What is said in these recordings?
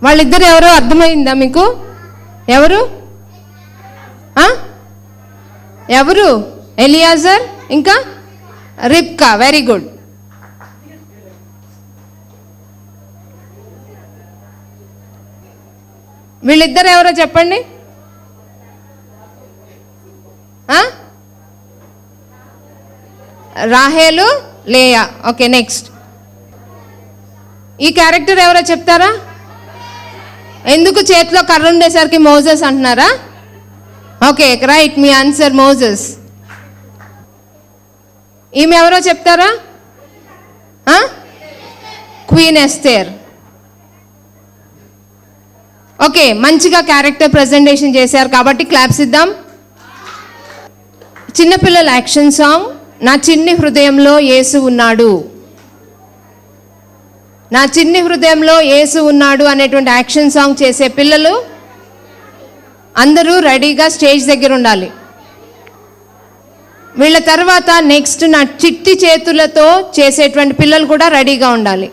వాళ్ళిద్దరు ఎవరో అర్థమైందా మీకు? ఎవరు ఎవరు? ఎలియాజర్ ఇంకా రిబ్కా. Very good. వీళ్ళిద్దరు ఎవరో చెప్పండి. రాహేలు, లేయా. Okay, next. ఈ క్యారెక్టర్ ఎవరో చెప్తారా? ఎందుకు చేతిలో కర్ర ఉండేసరికి మోజెస్ అంటున్నారా? ఓకే, రైట్, మీ ఆన్సర్ మోజెస్. ఈమె ఎవరో చెప్తారా? క్వీన్ ఎస్తేర్. ఓకే, మంచిగా క్యారెక్టర్ ప్రజెంటేషన్ చేశారు కాబట్టి క్లాప్స్ ఇద్దాం. చిన్నపిల్లల యాక్షన్ సాంగ్, నా చిన్ని హృదయంలో యేసు ఉన్నాడు. నా చిన్ని హృదయంలో యేసు ఉన్నాడు అనేటువంటి యాక్షన్ సాంగ్ చేసే పిల్లలు అందరూ రెడీగా స్టేజ్ దగ్గర ఉండాలి. వీళ్ళ తర్వాత నెక్స్ట్ నా చిట్టి చేతులతో చేసేటువంటి పిల్లలు కూడా రెడీగా ఉండాలి.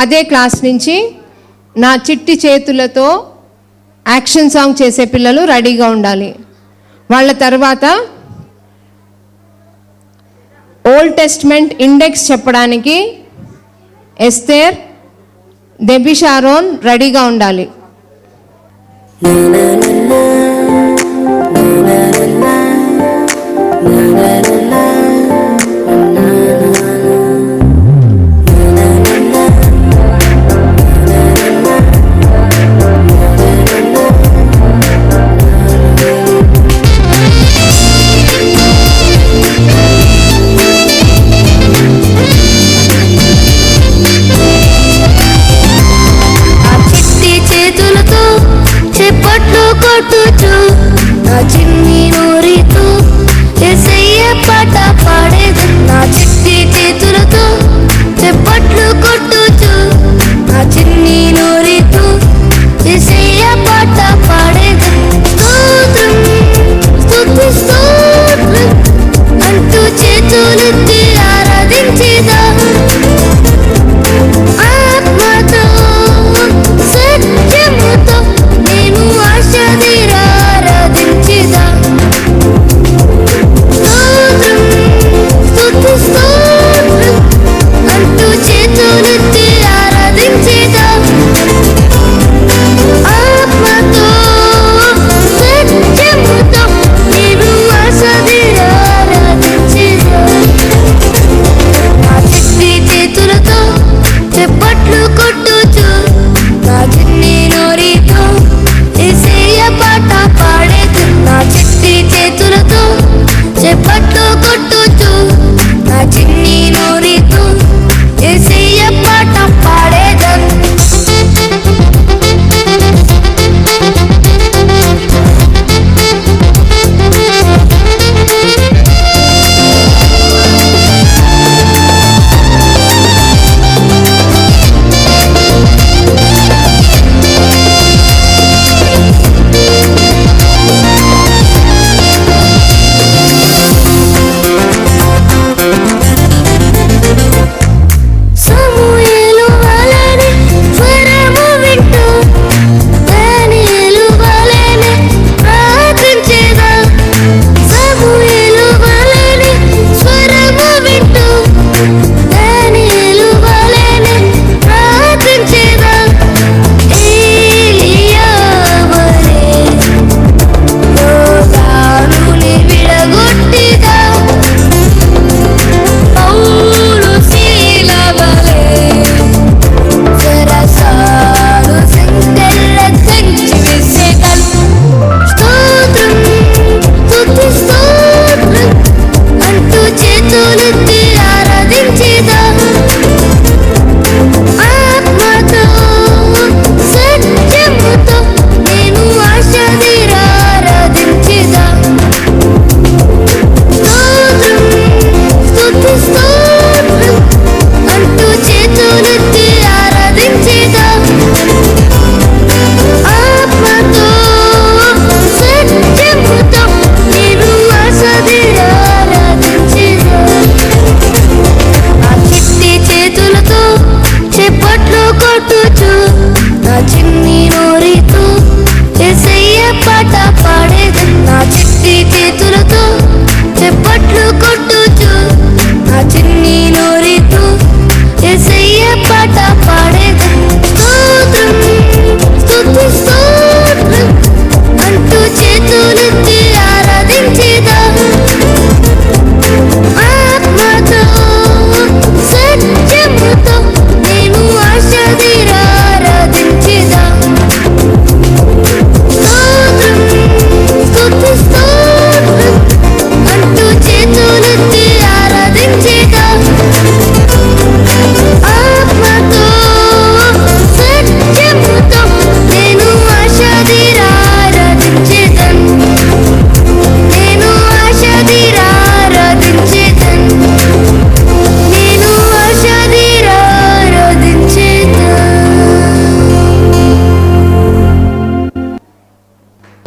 అదే క్లాస్ నుంచి నా చిట్టి చేతులతో యాక్షన్ సాంగ్ చేసే పిల్లలు రెడీగా ఉండాలి. వాళ్ళ తర్వాత ఓల్డ్ టెస్ట్మెంట్ ఇండెక్స్ చెప్పడానికి ఎస్తేర్, దెబి షారోన్ రెడీగా ఉండాలి.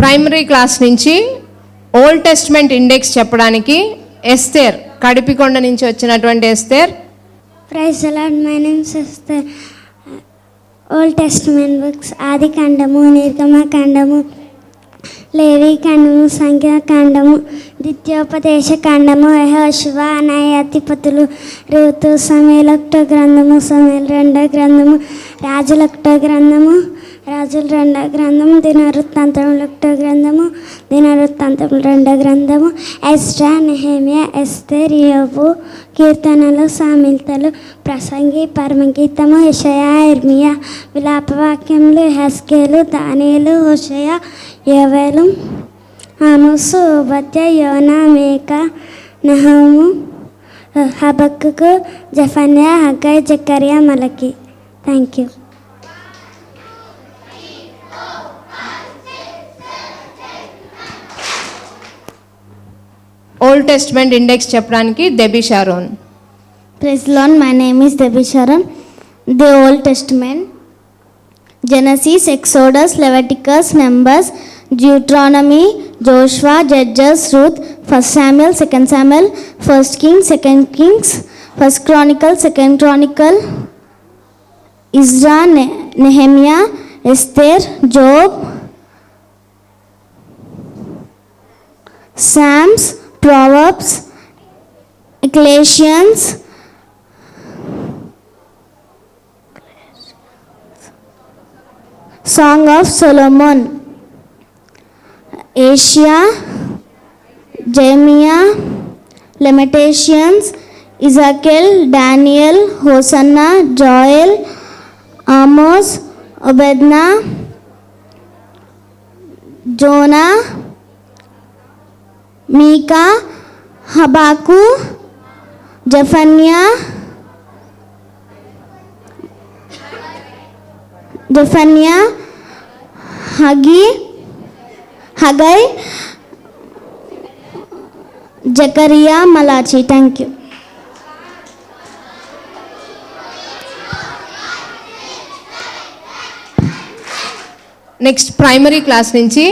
ప్రైమరీ క్లాస్ నుంచి ఓల్డ్ టెస్ట్మెంట్ ఇండెక్స్ చెప్పడానికి ఎస్తేర్, కడిపికొండ నుంచి వచ్చినటువంటి Esther. Praise the lord, my name is Esther. Old testament books ఆది కాండము, నిర్గమకాండము, లేవి కాండము, సంఖ్యాకాండము, ద్వితీయోపదేశ కాండము, యెహోషువ, న్యాయాధిపతులు, రూతు, సమూయేలు ఒకటో గ్రంథము, సమూయేలు రెండో గ్రంథము, రాజుల ఒకటో గ్రంథము, రాజుల రెండో గ్రంథము, దినవృత్తాంతములు ఒకటో గ్రంథము, దినవృత్తాంతములు రెండో గ్రంథము, ఎస్రా, నెహెమ్యా, ఎస్తేర్, యోబు, కీర్తనలు, సామెతలు, ప్రసంగి, పరమగీతము, యెషయా, ఇర్మియా, విలాపవాక్యములు, యెహెజ్కేలు, దానియేలు, హోషేయ, యోవేలు, ఆమోసు, ఓబద్య, యోనా, మీకా, నహూము, హబక్కుకు, జెఫన్యా, హగ్గై, జకర్యా, మలకి. Thank you. Old testament index చెప్పడానికి Debbie Sharon. Praise the Lord, my name is Debbie Sharon. The Old Testament: Genesis, Exodus, Leviticus, Numbers, Deuteronomy, Joshua, Judges, Ruth, 1 Samuel, 2 Samuel, 1 Kings, 2 Kings, 1 Chronicle, 2 Chronicle, Ezra, Nehemiah, Esther, Job, Psalms, Proverbs, Ecclesiastes, Song of Solomon, Asia, Jeremiah, Lamentations, Ezekiel, Daniel, Hosanna, Joel, Amos, Obedna, Jonah, Mika, Habakkuk, Zephaniah, Haggai, Zechariah, Malachi. Thank you. Next primary class నుంచి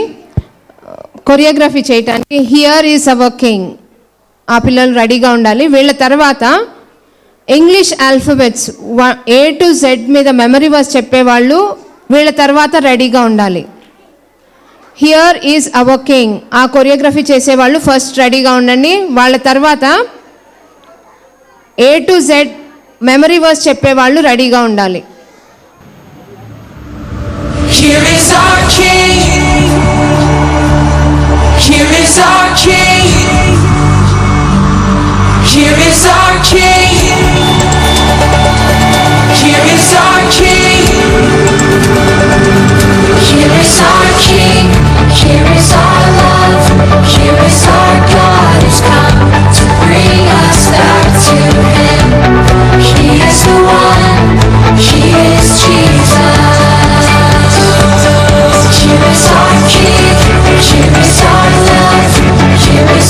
choreography చేయడానికి here is our king, ఆ పిల్లలు రెడీగా ఉండాలి. వీళ్ళ తర్వాత English alphabets A to Z మీద memory verse చెప్పేవాళ్ళు వీళ్ళ తర్వాత రెడీగా ఉండాలి. హియర్ ఈజ్ అవర్ కింగ్ ఆ కొరియోగ్రఫీ చేసేవాళ్ళు ఫస్ట్ రెడీగా ఉండండి. వాళ్ళ తర్వాత A to Z memory verse చెప్పేవాళ్ళు రెడీగా ఉండాలి. Here is our King. Here is our King. Here is our King. Here is our King. Here is our King. Here is our love. Here is our God who's come to bring us back to Him. He is the one. He is Jesus. Here is our King, here is our love, here is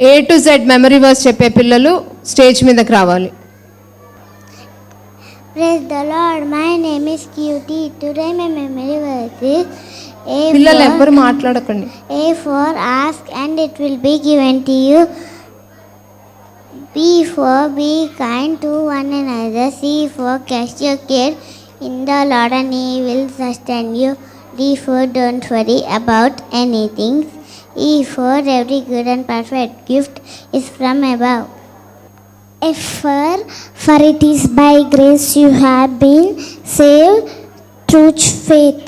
A to Z memory verse చెప్పే పిల్లలు stage మీదకి రావాలి. Praise the Lord. My name is Cutie. Today my memory verse is పిల్లలు ఎవ్వరు మాట్లాడకండి. A for ask and it will be given to you. B for be kind to one another. C for cast your care in the Lord and He will sustain you. D for don't worry about anything. E for every good and perfect gift is from above. F for it is by grace you have been saved through faith.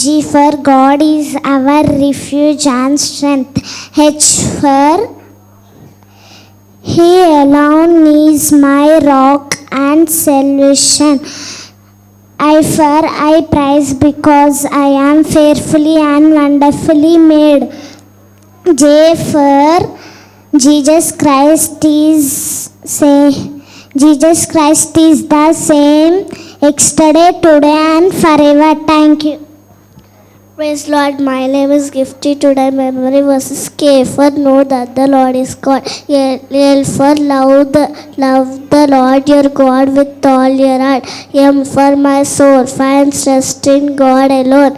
G for God is our refuge and strength. H for He alone is my rock and salvation. I for I praise because I am fearfully and wonderfully made. J for Jesus Christ is the same yesterday, today and forever. Thank you. Praise Lord, my name is Gifty. Today memory verse is K for know that the Lord is God. L for love the Lord your God with all your heart. M for my soul finds rest in God alone.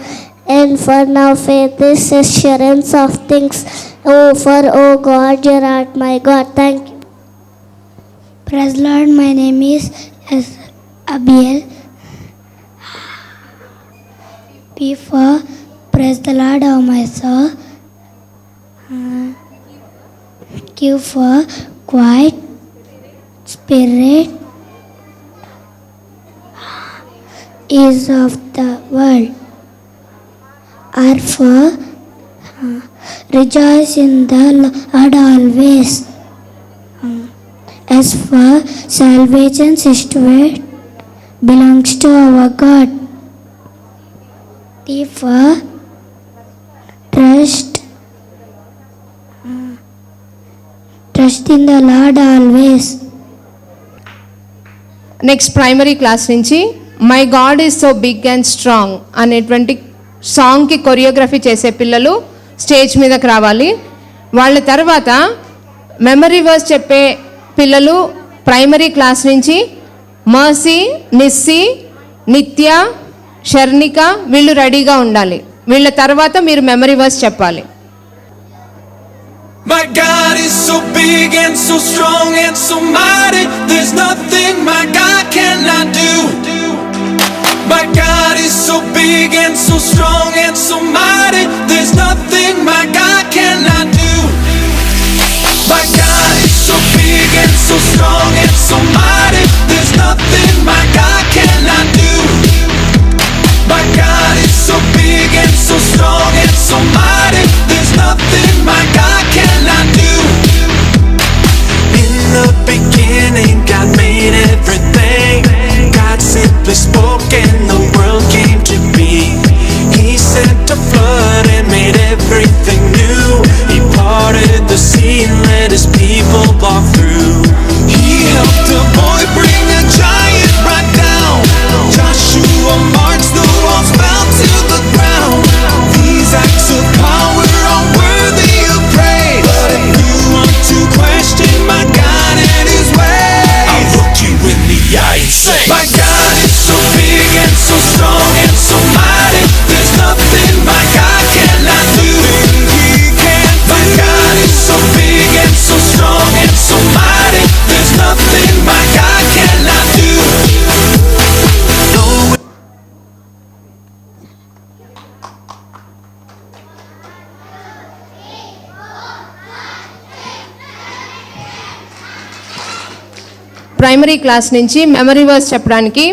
N for now faith is assurance of things. O for oh God your art my God. Thank you. Praise Lord, my name is Abiel. P for praise the Lord, oh my soul. Q for quiet spirit is of the world. R for rejoice in the Lord always. S for salvation situation belongs to our God. T for trust in the Lord always. Next primary class నుంచి my God is so big and strong అనేటువంటి సాంగ్కి choreography చేసే పిల్లలు stage మీదకి రావాలి. వాళ్ళ తర్వాత memory verse చెప్పే పిల్లలు ప్రైమరీ క్లాస్ నుంచి మర్సీ, నిస్సి, నిత్య, షర్నిక వీళ్ళు రెడీగా ఉండాలి. వీళ్ళ తర్వాత మీరు మెమరీ వర్స్ చెప్పాలి. My God is so big and so strong and so mighty. There's nothing my God cannot do. My God is so big and so strong and so mighty. There's nothing my God cannot do. My God is so big and so strong and so mighty. There's nothing my God cannot do. My God is so big and so strong and so mighty. There's nothing my God cannot do. In the beginning, God made everything. God simply spoke and the world came to be. He sent a flood and made everything new. He parted the sea and let His people walk through. He helped a boy bring a giant right down. Joshua marched, the walls bowed to the ground. These acts of power are worthy of praise. But if you want to question my God and His ways, I'll look you in the eye and say, my God is so big and so strong and so mighty. There's nothing my God cannot do. He can't. My God is so big and so strong and so mighty. There's nothing my God cannot do. No. Primary class నుంచి memory verse చెప్పడానికి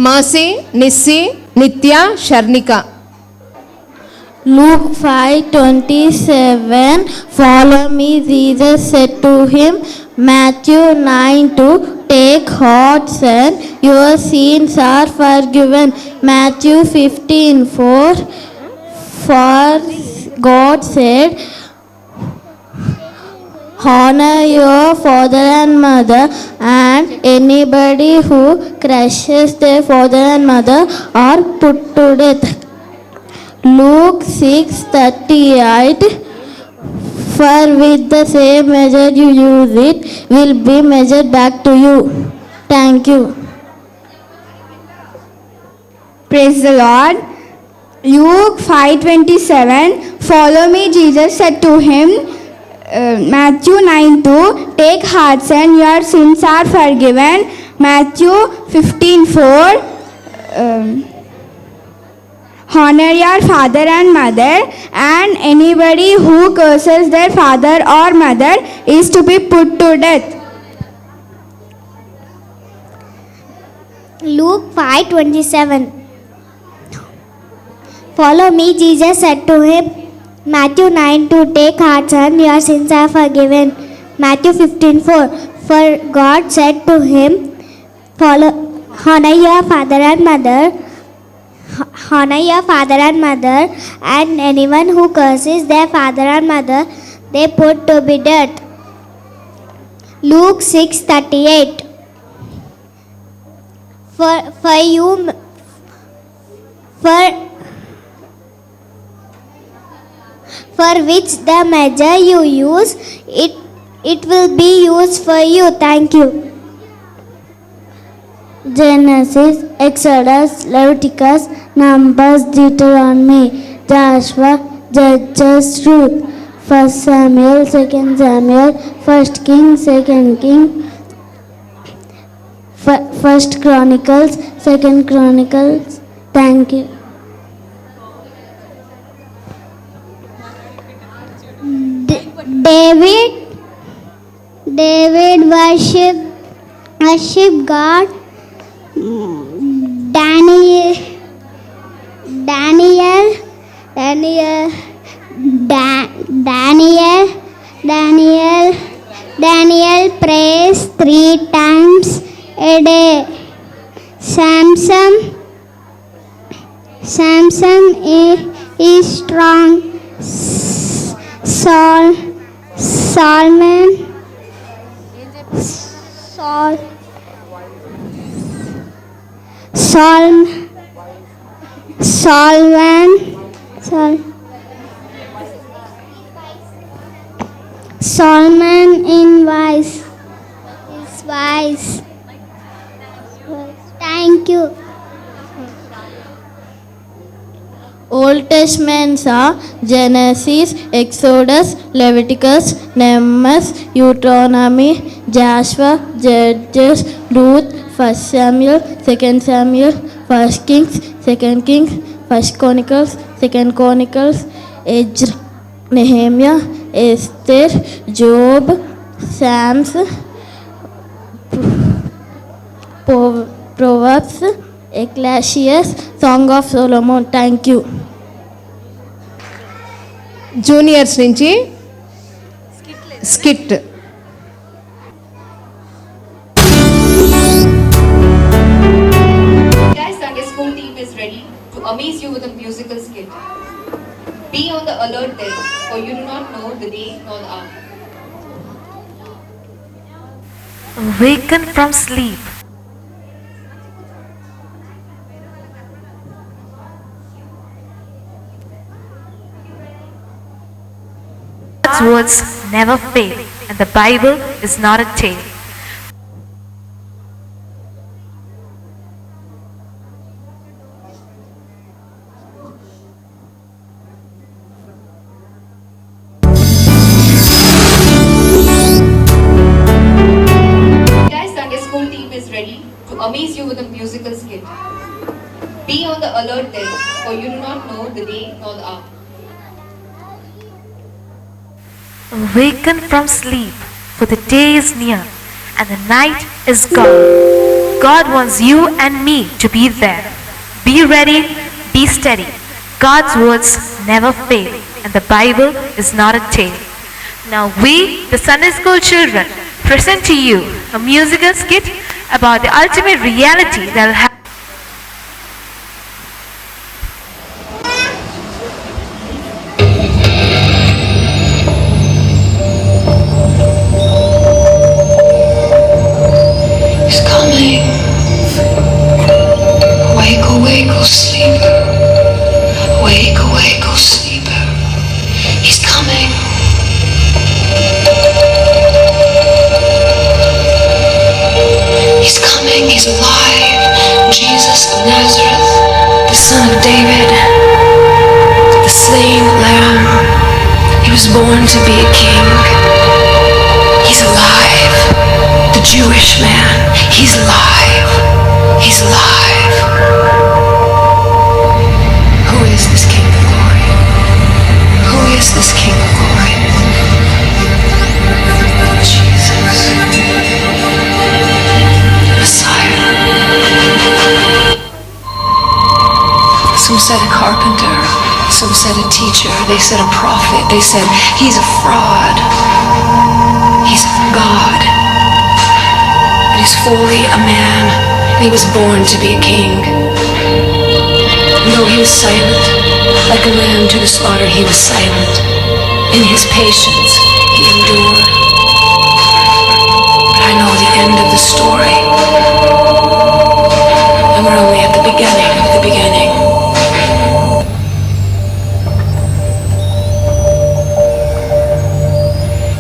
mercy, Nissi, నిత్య, షర్నిక. Luke 5:27 Follow me, Jesus said to him. Matthew 9:2 Take heart, son, your sins are forgiven. Matthew 15:4 For God said, honor your father and mother, and anybody who crushes their father and mother are put to death. Luke 6:38 For with the same measure you use it will be measured back to you. Thank you. Praise the Lord. Luke 5:27. Follow me, Jesus said to him. Matthew 9:2. Take heart, son, your sins are forgiven. Matthew 15:4. Honor your father and mother, and anybody who curses their father or mother is to be put to death. Luke 5:27. Follow me, Jesus said to him. Matthew 9:2. Take heart, son, your sins are forgiven. Matthew 15:4. For God said to him, honor your father and mother. Honor your father and mother, and anyone who curses their father and mother, they put to be death. Luke 6:38. For which the measure you use, it will be used for you. Thank you. Genesis, Exodus, Leviticus, Numbers, Deuteronomy, Joshua, Judges, Ruth, 1 Samuel, 2 Samuel, 1 King, 2 King, 1 Chronicles, 2 Chronicles. Thank you. David worship God. Daniel prays 3 times a day. Samson is strong. Solomon is wise. Thank you. Old Testaments are Genesis, Exodus, Leviticus, Numbers, Deuteronomy, Joshua, Judges, Ruth, 1 Samuel, 2 Samuel, 1 Kings, 2 Kings, 1 Chronicles, 2 Chronicles, Ezra, Nehemiah, Esther, Job, Psalms, Proverbs, Ecclesiastes, Song of Solomon. Thank you. Juniors నుంచి skit. Guys, Sunday school team is ready to amaze you with a musical skit. Be on the alert then, for you do not know the day nor the hour. Awaken from sleep. God's words never fail, and the Bible is not a tale. Guys, Sunday school team is ready to amaze you with a musical skit. Be on the alert then, for you do not know the day nor the hour. Awaken from sleep, for the day is near, and the night is gone. God wants you and me to be there. Be ready, be steady. God's words never fail, and the Bible is not a tale. Now we, the Sunday school children, present to you a musical skit about the ultimate reality that will happen. He's coming. Awake, awake, oh sleeper. Awake, awake, oh sleeper. He's coming. He's alive. Jesus of Nazareth, the son of David, the slain lamb. He was born to be a king. He's alive. The Jewish man. He's alive. He's alive. Who is this King of glory? Who is this King of glory? Jesus. Messiah. Some said a carpenter, some said a teacher, they said a prophet, they said he's a fraud, he's God, but he's fully a man, and he was born to be a king. And though he was silent, like a lamb to the slaughter, he was silent. In his patience, he endured. But I know the end of the story, and we're only at the beginning of the beginning.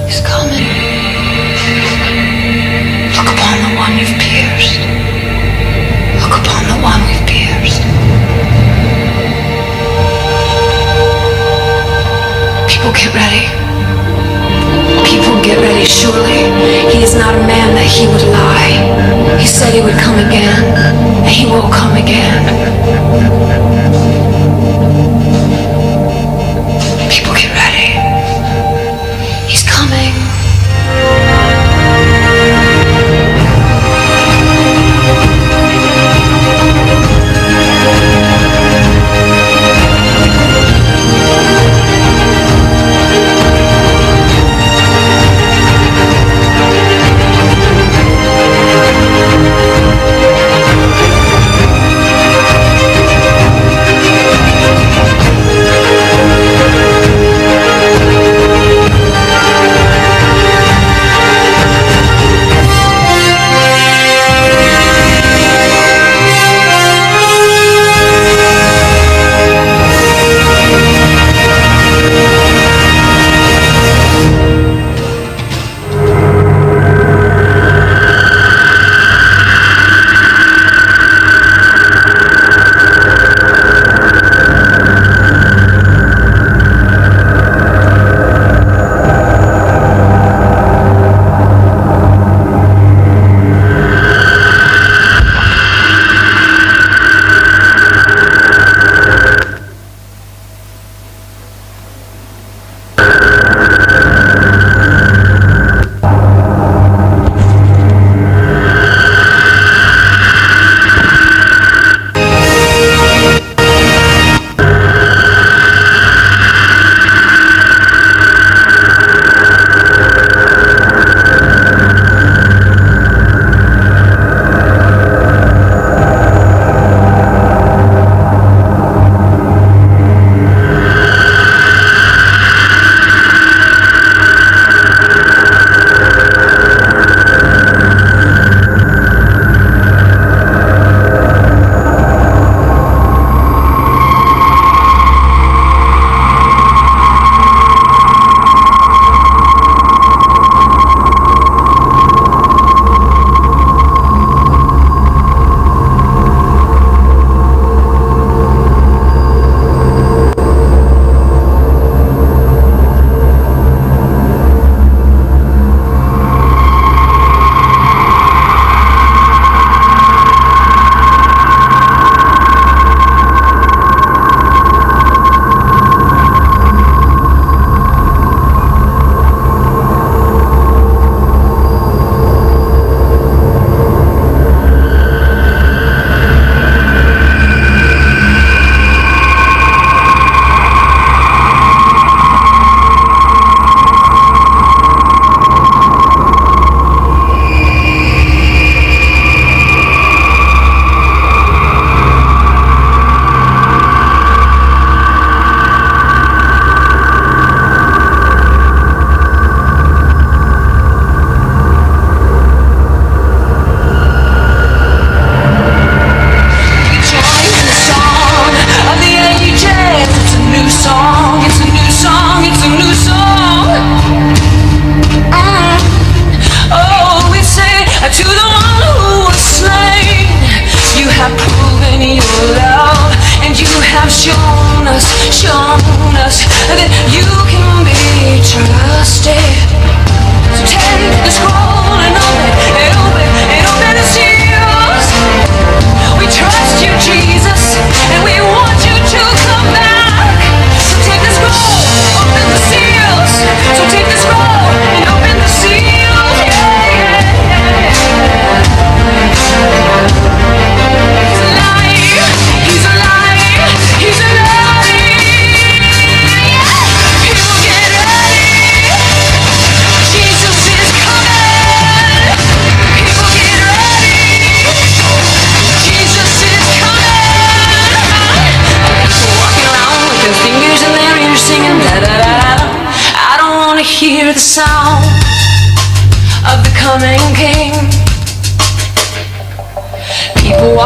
He's coming. Look upon the one you've pierced. Look upon the one we've pierced. People get ready. People get ready. Surely he is not a man that he would lie. He said he would come again, and he will come again. People get ready. He's coming.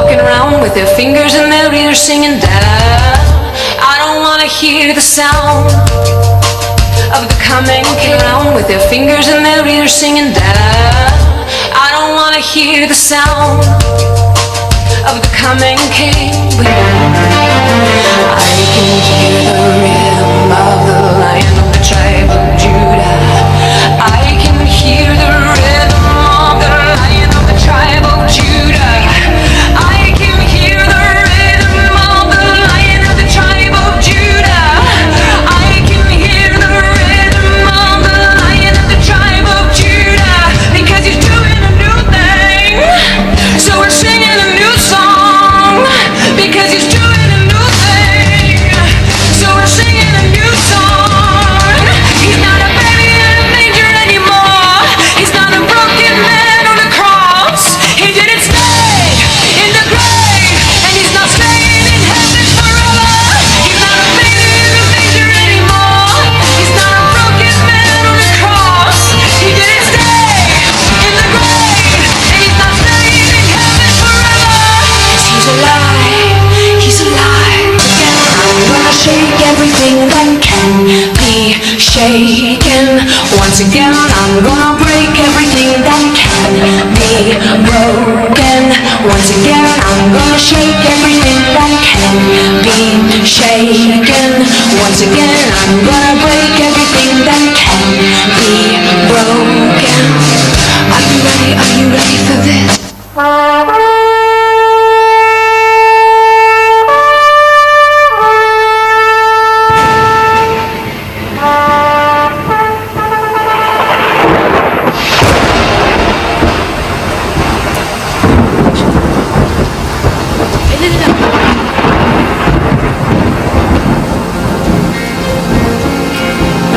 walking around with their fingers in their ears singing da. I don't wanna hear the sound of the coming king around with their fingers in their ears singing da. I don't wanna hear the sound of the coming king. But I can hear the rhythm of the Lion of the tribe of Judah. I can hear the rhythm of the Lion of the tribe of Judah. I can hear the rhythm of the Lion of the tribe of Judah. I can hear the rhythm of the Lion of the tribe of Judah. Because he's doing a new thing, so we're singing a new song. Because he's doing a new thing, so we're singing a new song. He's not a baby in a manger anymore. He's not a broken man on a cross. He didn't stay in the grave, and he's not staying in heaven forever. He's not a baby in a manger anymore. He's not a broken man on a cross. He didn't stay in the grave, and he's not staying in heaven forever. He's alive. He's alive again. I'm gonna shake everything that can be shaken. Once again, I'm gonna break everything that can be broken. Once again, I'm gonna shake everything that can be shaken. Once again, I'm gonna break everything that can be broken. Are you ready? Are you ready for this?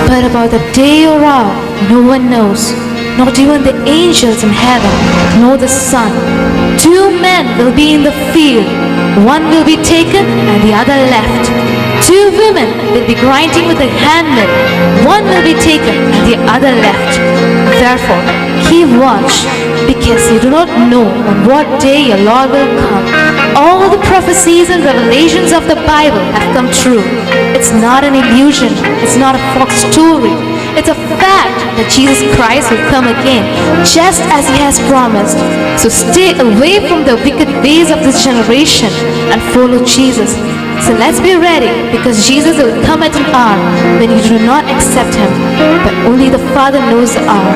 But about the day or hour, no one knows, not even the angels in heaven, nor the Son. Two men will be in the field, one will be taken and the other left. Two women will be grinding with a handmill, one will be taken and the other left. Therefore, keep watch, because you do not know on what day your Lord will come. All the prophecies and revelations of the Bible have come true. It's not an illusion, it's not a fox story. It's a fact that Jesus Christ will come again, just as He has promised. So stay away from the wicked ways of this generation and follow Jesus. So let's be ready, because Jesus will come at an hour when you do not accept Him, but only the Father knows the hour.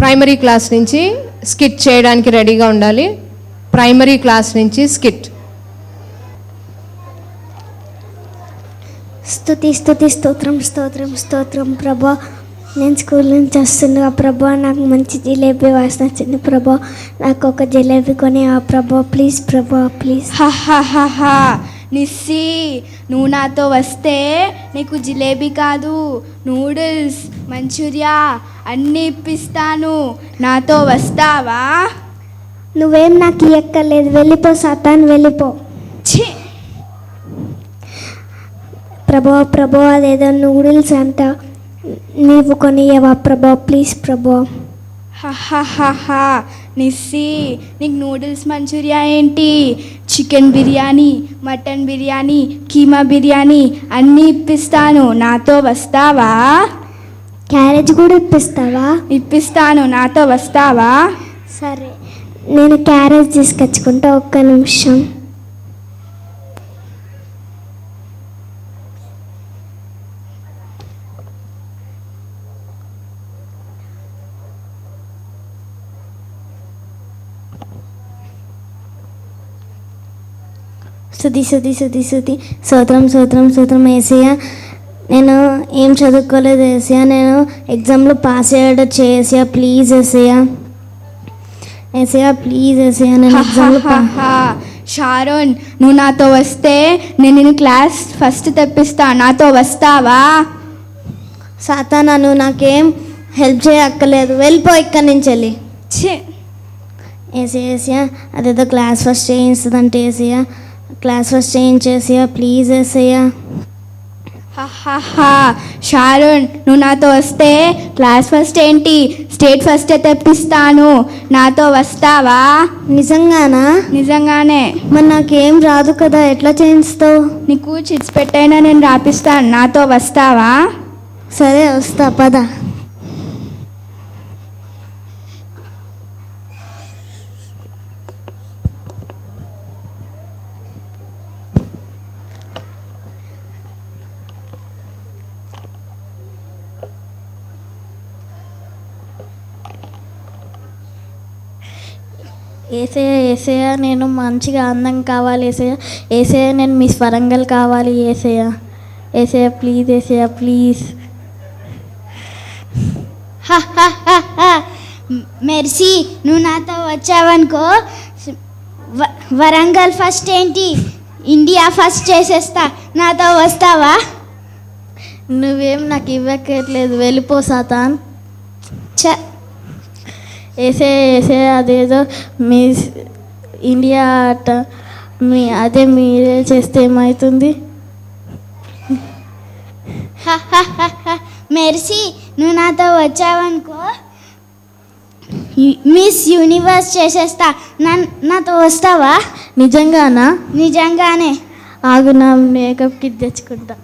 Primary class నుంచి skit చేయడానికి రెడీగా ఉండాలి. Primary class నుంచి skit. స్తుతి స్తుతి స్తోత్రం స్తోత్రం స్తోత్రం ప్రభా. నేను స్కూల్ నుంచి వస్తున్నా ప్రభా, నాకు మంచి జిలేబీ వాసన వచ్చింది ప్రభా, నాకు ఒక జిలేబీ కొని ఆ ప్రభా ప్లీజ్ ప్రభా ప్లీజ్. హా నిస్సి, నువ్వు నాతో వస్తే నీకు జిలేబీ కాదు, నూడిల్స్, మంచూరియా అన్నీ ఇప్పిస్తాను. నాతో వస్తావా? నువ్వేం నాకు ఇయ్యక్కర్లేదు, వెళ్ళిపో సాతాన్ వెళ్ళిపో. ఛీ! ప్రభా ప్రభా అదేదో నూడిల్స్ అంట, నీవు కొనియవా ప్రభా ప్లీజ్ ప్రభా. హా నిస్సి, నీకు నూడిల్స్ మంచూరియా ఏంటి, చికెన్ బిర్యానీ, మటన్ బిర్యానీ, కీమా బిర్యానీ అన్నీ ఇప్పిస్తాను. నాతో వస్తావా? క్యారేజ్ కూడా ఇప్పిస్తావా? ఇప్పిస్తాను. నాతో వస్తావా? సరే, నేను క్యారేజ్ తీసుకొచ్చుకుంటా, ఒక్క నిమిషం. స్తుతి స్తుతి స్తుతి స్తుతి స్తోత్రం స్తోత్రం స్తోత్రం ఏసయ్య. నేను ఏం చదువుకోలేదు ఏసయ్య, నేను ఎగ్జామ్లో పాస్ అయ్యాడు చేసయ్య ప్లీజ్ ఏసయ్య. ఏసయ్య ప్లీజ్ ఏసయ్య, నేను ఎగ్జామ్లో షారోన్, నువ్వు నాతో వస్తే నేను క్లాస్ ఫస్ట్ తెప్పిస్తా. నాతో వస్తావా? సాతానా, నువ్వు నాకేం హెల్ప్ చేయక్కర్లేదు, వెళ్ళిపో ఇక్కడి నుంచి వెళ్ళి. ఛీ, ఏసయ్య అదేదో class first చేయిస్తుందంటే Yesayya class first చేయించేసయ్య please ఏసయ్య. షారుణ్, నువ్వు నాతో వస్తే క్లాస్ ఫస్ట్ ఏంటి స్టేట్ ఫస్టే తెప్పిస్తాను. నాతో వస్తావా? నిజంగానా? నిజంగానే. మరి నాకేం రాదు కదా, ఎట్లా చేయిస్తావు? నీకు చిట్స్ పెట్టైనా నేను రాపిస్తాను. నాతో వస్తావా? సరే వస్తా, పద. ఏసయ్య నేను మంచిగా అందం కావాలి ఏసయ్య నేను మిస్ వరంగల్ కావాలి ఏసయ్య ప్లీజ్ ఏసయ్య ప్లీజ్. మెర్సీ, నువ్వు నాతో వచ్చావనుకో వరంగల్ ఫస్ట్ ఏంటి ఇండియా ఫస్ట్ చేసేస్తా. నాతో వస్తావా? నువ్వేం నాకు ఇవ్వక్కర్లేదు, వెళ్ళిపో సాతాన్. ఏసే అదేదో మీ ఇండియా ఆట అదే మీరే చేస్తే ఏమవుతుంది? మెర్సీ, నువ్వు నాతో వచ్చావనుకో మిస్ యూనివర్స్ చేసేస్తా. నాతో వస్తావా? నిజంగానా? నిజంగానే. ఆగు, నా మేకప్ కిట్ తెచ్చుకుంటా.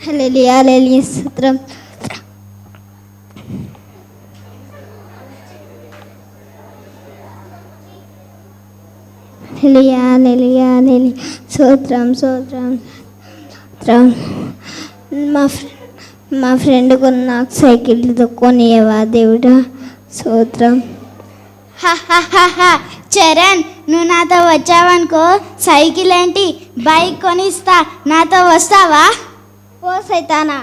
హల్లెలూయా హల్లెలూయా స్తోత్రం. హల్లెలూయా హల్లెలూయా హల్లెలూయా స్తోత్రం స్తోత్రం స్తోత్రం. మా ఫ్రెండ్ కొన్ని నాకు సైకిల్ కొనియవా దేవుడా? స్తోత్రం. చరణ్, నువ్వు నాతో వచ్చావనుకో సైకిల్ ఏంటి బైక్ కొనిస్తా. నాతో వస్తావా? ఓ సైతానా.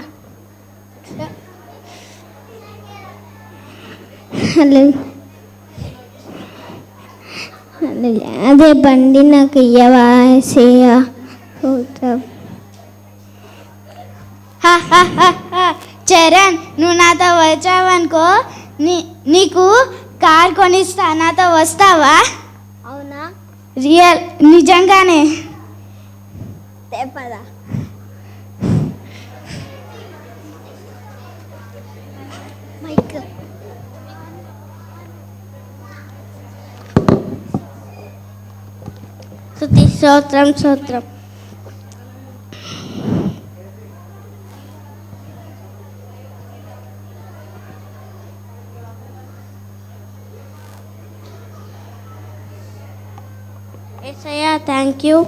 అదే బండి నాకు ఇయ్యవా యేసయ్యా? చరణ్, నువ్వు నాతో వచ్చావనుకో నీకు కార్ కొనిస్తా. నాతో వస్తావా? అవునా? రియల్, నిజంగానే. పద. స్తోత్రం స్తోత్రం. యేసయ్యా థ్యాంక్ యూ.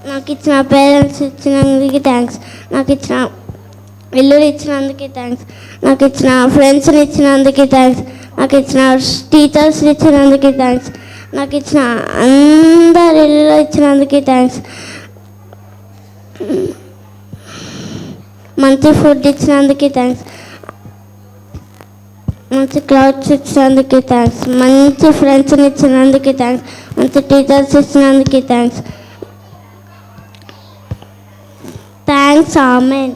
నాకు ఇచ్చిన పేరెంట్స్ ఇచ్చినందుకు థ్యాంక్స్. నాకు ఇచ్చిన ఇల్లు ఇచ్చినందుకు థ్యాంక్స్. నాకు ఇచ్చిన ఫ్రెండ్స్ని ఇచ్చినందుకు థ్యాంక్స్. నాకు ఇచ్చిన టీచర్స్ ఇచ్చినందుకు థ్యాంక్స్. నాకు ఇచ్చిన అందరి ఇల్లు ఇచ్చినందుకు థ్యాంక్స్. మంచి ఫుడ్ ఇచ్చినందుకు థ్యాంక్స్. మంచి క్లౌడ్స్ ఇచ్చినందుకు థ్యాంక్స్. మంచి ఫ్రెండ్స్ని ఇచ్చినందుకు థ్యాంక్స్. మంచి టీచర్స్ ఇచ్చినందుకు థ్యాంక్స్. Thanks amen.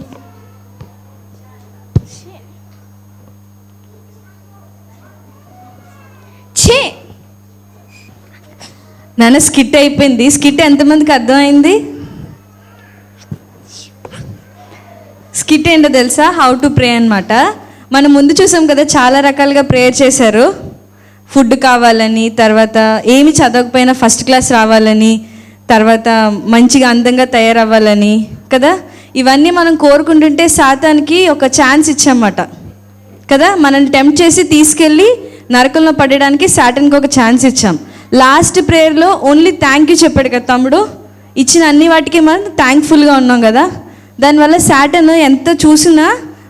నాన్న స్కిట్ అయిపోయింది. స్కిట్ ఎంతమందికి అర్థమైంది? స్కిట్ ఏంటో తెలుసా? హౌ టు ప్రే అనమాట. మనం ముందు చూసాం కదా, చాలా రకాలుగా ప్రేయర్ చేశారు. ఫుడ్ కావాలని, తర్వాత ఏమి చదవకపోయినా ఫస్ట్ క్లాస్ రావాలని, తర్వాత మంచిగా అందంగా తయారవ్వాలని కదా. ఇవన్నీ మనం కోరుకుంటుంటే సాతానికి ఒక ఛాన్స్ ఇచ్చామన్నమాట కదా. మనల్ని టెంప్ట్ చేసి తీసుకెళ్ళి నరకంలో పడడానికి సాతానికి ఒక ఛాన్స్ ఇచ్చాం. లాస్ట్ ప్రేయర్లో ఓన్లీ థ్యాంక్ యూ చెప్పాడు కదా తమ్ముడు. ఇచ్చిన అన్ని వాటికి మనం థ్యాంక్ఫుల్గా ఉన్నాం కదా. దానివల్ల సాటన్ ఎంత చూసినా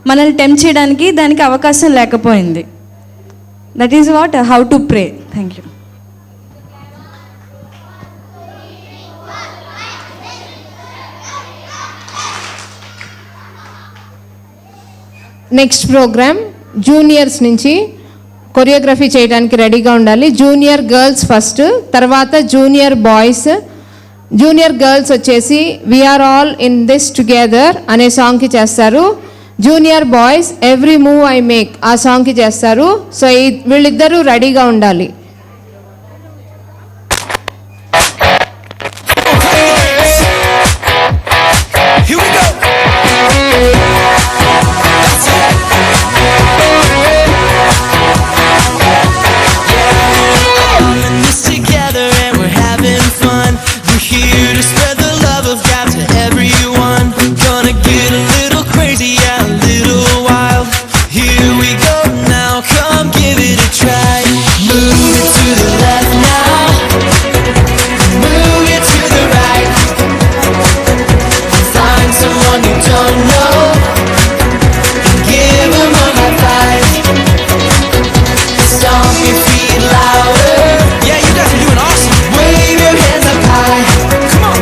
మనల్ని టెంప్ట్ చేయడానికి దానికి అవకాశం లేకపోయింది. That is what how to pray. Thank you. Next program juniors నుంచి కొరియోగ్రఫీ చేయడానికి రెడీగా ఉండాలి. జూనియర్ గర్ల్స్ ఫస్ట్, తర్వాత జూనియర్ బాయ్స్. జూనియర్ గర్ల్స్ వచ్చేసి we're all in this together అనే సాంగ్కి చేస్తారు. Junior boys every move I make ఆ సాంగ్కి చేస్తారు. సో వీళ్ళిద్దరూ రెడీగా ఉండాలి. Here we go. In this together and we're having fun. We're here to spread the love of God to everyone. Gonna get a little crazy, yeah, a little wild. Here we go now, come give it a try. Move it to the left now. Move it to the right. Find someone you don't know and give them a high five. Stomp your feet louder. Yeah, you guys are doing awesome. Wave your hands up high. Come on.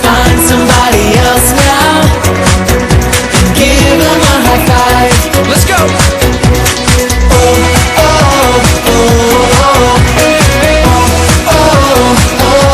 Find somebody else now and give them a high five. Let's go. Oh, oh, oh, oh, oh.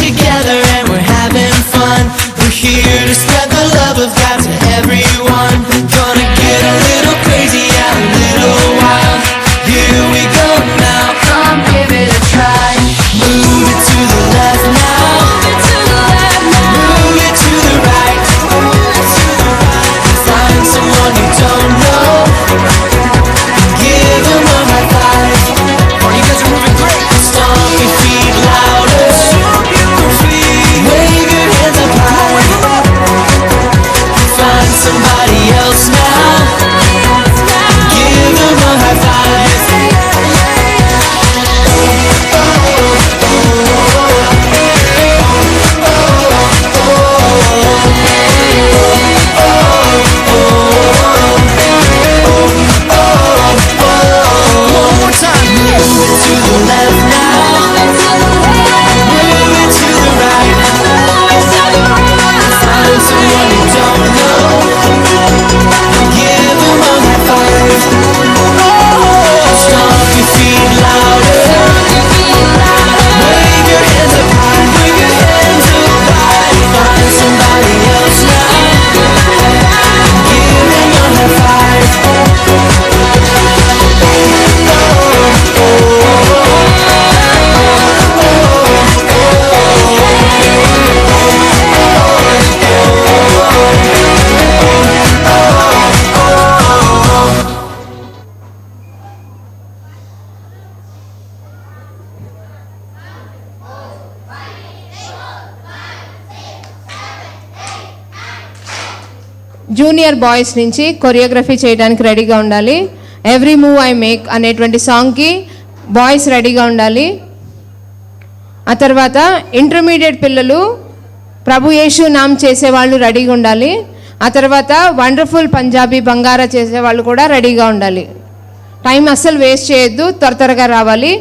Together and we're having fun. We're here to spread the love of God to everyone. Gonna get a little crazy, yeah, a little wild. Here we go now, come give it a try. Move it to the left now. Move it to the right. Find someone you don't know. Give them a high five. Oh, you guys are moving great. Stomp your feet louder. Wave your hands up high. Find somebody else now. Give them a high five. One more time. Move it to the left now. Move it to the right. Find someone you don't know. Give them a high five. Stomp your feet louder. Wave your hands up high. Wave your hands up high. Find somebody else now. Give them a high five. Junior boys నుంచి choreography చేయడానికి రెడీగా ఉండాలి. Every move I make అనేటువంటి సాంగ్కి boys రెడీగా ఉండాలి. ఆ తర్వాత ఇంటర్మీడియట్ పిల్లలు ప్రభు యేసు నామ్ చేసేవాళ్ళు రెడీగా ఉండాలి. ఆ తర్వాత వండర్ఫుల్ పంజాబీ బంగారా చేసేవాళ్ళు కూడా రెడీగా ఉండాలి. టైం అస్సలు వేస్ట్ చేయొద్దు, త్వరగా రావాలి.